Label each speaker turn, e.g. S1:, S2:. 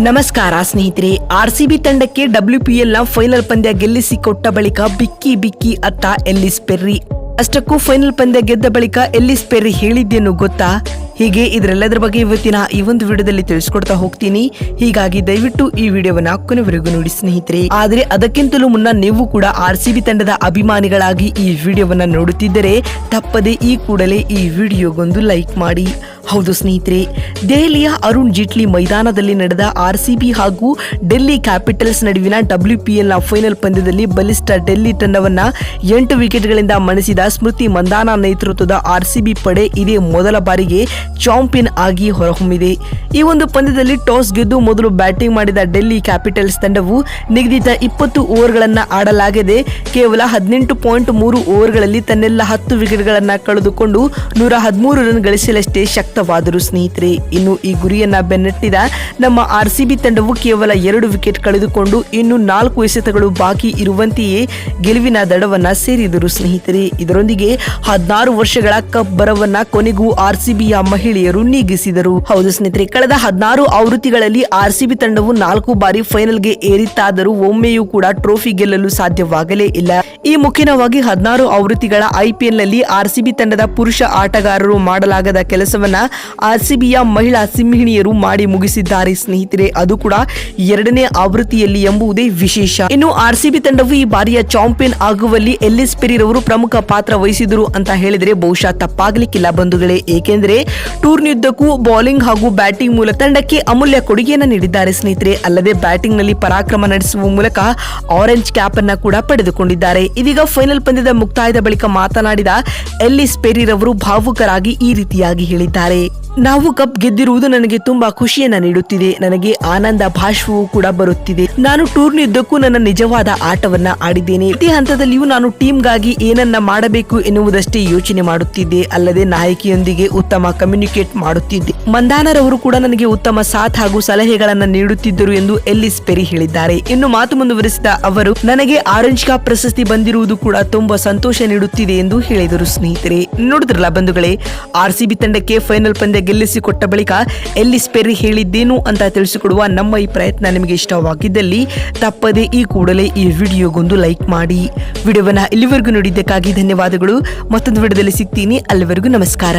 S1: ನಮಸ್ಕಾರ ಸ್ನೇಹಿತರೆ, ಆರ್ಸಿಬಿ ತಂಡಕ್ಕೆ WPL ನ ಫೈನಲ್ ಪಂದ್ಯ ಗೆಲ್ಲಿಸಿಕೊಟ್ಟ ಬಳಿಕ ಬಿಕ್ಕಿ ಬಿಕ್ಕಿ ಅತ್ತ ಎಲ್ಲಿಸ್ ಪೆರ್ರಿ. ಅಷ್ಟಕ್ಕೂ ಫೈನಲ್ ಪಂದ್ಯ ಗೆದ್ದ ಬಳಿಕ ಎಲ್ಲಿಸ್ ಪೆರ್ರಿ ಹೇಳಿದ್ದೇನು ಗೊತ್ತಾ? ಹೀಗೆ ಇದರೆಲ್ಲದರ ಬಗ್ಗೆ ಇವತ್ತಿನ ಈ ಒಂದು ವಿಡಿಯೋದಲ್ಲಿ ತಿಳಿಸ್ಕೊಡ್ತಾ ಹೋಗ್ತೀನಿ. ಹೀಗಾಗಿ ದಯವಿಟ್ಟು ಈ ವಿಡಿಯೋವನ್ನ ಕೊನೆವರೆಗೂ ನೋಡಿ ಸ್ನೇಹಿತರೆ. ಆದ್ರೆ ಅದಕ್ಕಿಂತಲೂ ಮುನ್ನ ನೀವು ಕೂಡ ಆರ್ಸಿಬಿ ತಂಡದ ಅಭಿಮಾನಿಗಳಾಗಿ ಈ ವಿಡಿಯೋವನ್ನ ನೋಡುತ್ತಿದ್ದರೆ ತಪ್ಪದೆ ಈ ಕೂಡಲೇ ಈ ವಿಡಿಯೋಗೊಂದು ಲೈಕ್ ಮಾಡಿ. ಹೌದು ಸ್ನೇಹಿತರೆ, ದೆಹಲಿಯ ಅರುಣ್ ಜೇಟ್ಲಿ ಮೈದಾನದಲ್ಲಿ ನಡೆದ ಆರ್ಸಿಬಿ ಹಾಗೂ ಡೆಲ್ಲಿ ಕ್ಯಾಪಿಟಲ್ಸ್ ನಡುವಿನ WPL ನ ಫೈನಲ್ ಪಂದ್ಯದಲ್ಲಿ ಬಲಿಷ್ಠ ಡೆಲ್ಲಿ ತಂಡವನ್ನ 8 ವಿಕೆಟ್ಗಳಿಂದ ಮಣಿಸಿದ ಸ್ಮೃತಿ ಮಂದಾನ ನೇತೃತ್ವದ ಆರ್ಸಿಬಿ ಪಡೆ ಇದೇ ಮೊದಲ ಬಾರಿಗೆ ಚಾಂಪಿಯನ್ ಆಗಿ ಹೊರಹೊಮ್ಮಿದೆ. ಈ ಒಂದು ಪಂದ್ಯದಲ್ಲಿ ಟಾಸ್ ಗೆದ್ದು ಮೊದಲು ಬ್ಯಾಟಿಂಗ್ ಮಾಡಿದ ಡೆಲ್ಲಿ ಕ್ಯಾಪಿಟಲ್ಸ್ ತಂಡವು ನಿಗದಿತ 20 ಓವರ್ಗಳನ್ನ ಆಡಲಾಗದೆ ಕೇವಲ 18.3 ಓವರ್ಗಳಲ್ಲಿ ತನ್ನೆಲ್ಲ 10 ವಿಕೆಟ್ಗಳನ್ನ ಕಳೆದುಕೊಂಡು 113 ರನ್ ಗಳಿಸಲಷ್ಟೇ ಶಕ್ತವಾದರು ಸ್ನೇಹಿತರೆ. ಇನ್ನು ಈ ಗುರಿಯನ್ನ ಬೆನ್ನಟ್ಟಿದ ನಮ್ಮ ಆರ್ಸಿಬಿ ತಂಡವು ಕೇವಲ 2 ವಿಕೆಟ್ ಕಳೆದುಕೊಂಡು ಇನ್ನು 4 ಎಸೆತಗಳು ಬಾಕಿ ಇರುವಂತೆಯೇ ಗೆಲುವಿನ ದಡವನ್ನ ಸೇರಿದರು ಸ್ನೇಹಿತರೆ. ಇದರೊಂದಿಗೆ 16 ವರ್ಷಗಳ ಕಪ್ ಬರವನ್ನ ಕೊನೆಗೂ ಆರ್ಸಿಬಿಯ ಮಹಿಳೆಯರು ನೀಗಿಸಿದರು. ಹೌದು ಸ್ನೇಹಿತರೆ, ಕಳೆದ 16 ಆವೃತ್ತಿಗಳಲ್ಲಿ ಆರ್ಸಿಬಿ ತಂಡವು 4 ಬಾರಿ ಫೈನಲ್ಗೆ ಏರಿತ್ತಾದರೂ ಒಮ್ಮೆಯೂ ಕೂಡ ಟ್ರೋಫಿ ಗೆಲ್ಲಲು ಸಾಧ್ಯವಾಗಲೇ ಇಲ್ಲ. ಈ ಮುಖ್ಯವಾಗಿ 16 ಆವೃತ್ತಿಗಳ IPL ನಲ್ಲಿ ಆರ್ಸಿಬಿ ತಂಡದ ಪುರುಷ ಆಟಗಾರರು ಮಾಡಲಾಗದ ಕೆಲಸವನ್ನ ಆರ್ಸಿಬಿಯ ಮಹಿಳಾ ಸಿಂಹಿಣಿಯರು ಮಾಡಿ ಮುಗಿಸಿದ್ದಾರೆ ಸ್ನೇಹಿತರೆ. ಅದು ಕೂಡ 2ನೇ ಆವೃತ್ತಿಯಲ್ಲಿ ಎಂಬುದೇ ವಿಶೇಷ. ಇನ್ನು ಆರ್ಸಿಬಿ ತಂಡವು ಈ ಬಾರಿಯ ಚಾಂಪಿಯನ್ ಆಗುವಲ್ಲಿ ಎಲ್ಲಿಸ್ ಪೆರ್ರಿ ರವರು ಪ್ರಮುಖ ಪಾತ್ರ ವಹಿಸಿದರು ಅಂತ ಹೇಳಿದ್ರೆ ಬಹುಶಃ ತಪ್ಪಾಗ್ಲಿಕ್ಕಿಲ್ಲ ಬಂಧುಗಳೇ. ಏಕೆಂದ್ರೆ ಟೂರ್ನಿಯುದ್ದಕ್ಕೂ ಬೌಲಿಂಗ್ ಹಾಗೂ ಬ್ಯಾಟಿಂಗ್ ಮೂಲಕ ತಂಡಕ್ಕೆ ಅಮೂಲ್ಯ ಕೊಡುಗೆಯನ್ನು ನೀಡಿದ್ದಾರೆ ಸ್ನೇಹಿತರೆ. ಅಲ್ಲದೆ ಬ್ಯಾಟಿಂಗ್ ನಲ್ಲಿ ಪರಾಕ್ರಮ ನಡೆಸುವ ಮೂಲಕ ಆರೆಂಜ್ ಕ್ಯಾಪ್ ಅನ್ನ ಕೂಡ ಪಡೆದುಕೊಂಡಿದ್ದಾರೆ. ಇದೀಗ ಫೈನಲ್ ಪಂದ್ಯದ ಮುಕ್ತಾಯದ ಬಳಿಕ ಮಾತನಾಡಿದ ಎಲ್ಲಿಸ್ ಪೆರ್ರಿ ರವರು ಭಾವುಕರಾಗಿ ಈ ರೀತಿಯಾಗಿ ಹೇಳಿದ್ದಾರೆ. ನಾವು ಕಪ್ ಗೆದ್ದಿರುವುದು ನನಗೆ ತುಂಬಾ ಖುಷಿಯನ್ನ ನೀಡುತ್ತಿದೆ. ನನಗೆ ಆನಂದ ಭಾಷ್ಪವೂ ಕೂಡ ಬರುತ್ತಿದೆ. ನಾನು ಟೂರ್ನಿಯುದ್ದಕ್ಕೂ ನನ್ನ ನಿಜವಾದ ಆಟವನ್ನ ಆಡಿದ್ದೇನೆ. ಪ್ರತಿ ಹಂತದಲ್ಲಿಯೂ ನಾನು ಟೀಮ್ಗಾಗಿ ಏನನ್ನ ಮಾಡಬೇಕು ಎನ್ನುವುದಷ್ಟೇ ಯೋಚನೆ ಮಾಡುತ್ತಿದ್ದೆ. ಅಲ್ಲದೆ ನಾಯಕಿಯೊಂದಿಗೆ ಉತ್ತಮ ಕಮ್ಯುನಿಕೇಟ್ ಮಾಡುತ್ತಿದ್ದೆ. ಮಂದಾನರವರು ಕೂಡ ನನಗೆ ಉತ್ತಮ ಸಾಥ್ ಹಾಗೂ ಸಲಹೆಗಳನ್ನ ನೀಡುತ್ತಿದ್ದರು ಎಂದು ಎಲ್ಲಿಸ್ ಪೆರ್ರಿ ಹೇಳಿದ್ದಾರೆ. ಇನ್ನು ಮಾತು ಮುಂದುವರಿಸಿದ ಅವರು, ನನಗೆ ಆರೆಂಜ್ ಕ್ಯಾಪ್ ಪ್ರಶಸ್ತಿ ಬಂದಿರುವುದು ಕೂಡ ತುಂಬಾ ಸಂತೋಷ ನೀಡುತ್ತಿದೆ ಎಂದು ಹೇಳಿದರು ಸ್ನೇಹಿತರೆ. ನೋಡಿದ್ರಲ್ಲ ಬಂಧುಗಳೇ, ಆರ್ಸಿಬಿ ತಂಡಕ್ಕೆ ಫೈನಲ್ ಪಂದ್ಯ ಗೆಲ್ಲಿಸಿಕೊಟ್ಟ ಬಳಿಕ ಎಲ್ಲಿಸ್ ಪೆರ್ರಿ ಹೇಳಿದ್ದೇನು ಅಂತ ತಿಳಿಸಿಕೊಡುವ ನಮ್ಮ ಈ ಪ್ರಯತ್ನ ನಿಮಗೆ ಇಷ್ಟವಾಗಿದ್ದಲ್ಲಿ ತಪ್ಪದೆ ಈ ಕೂಡಲೇ ಈ ವಿಡಿಯೋಗೊಂದು ಲೈಕ್ ಮಾಡಿ. ವಿಡಿಯೋವನ್ನ ಇಲ್ಲಿವರೆಗೂ ನೋಡಿದ್ದಕ್ಕಾಗಿ ಧನ್ಯವಾದಗಳು. ಮತ್ತೊಂದು ವಿಡಿಯೋದಲ್ಲಿ ಸಿಗ್ತೀನಿ. ಅಲ್ಲಿವರೆಗೂ ನಮಸ್ಕಾರ.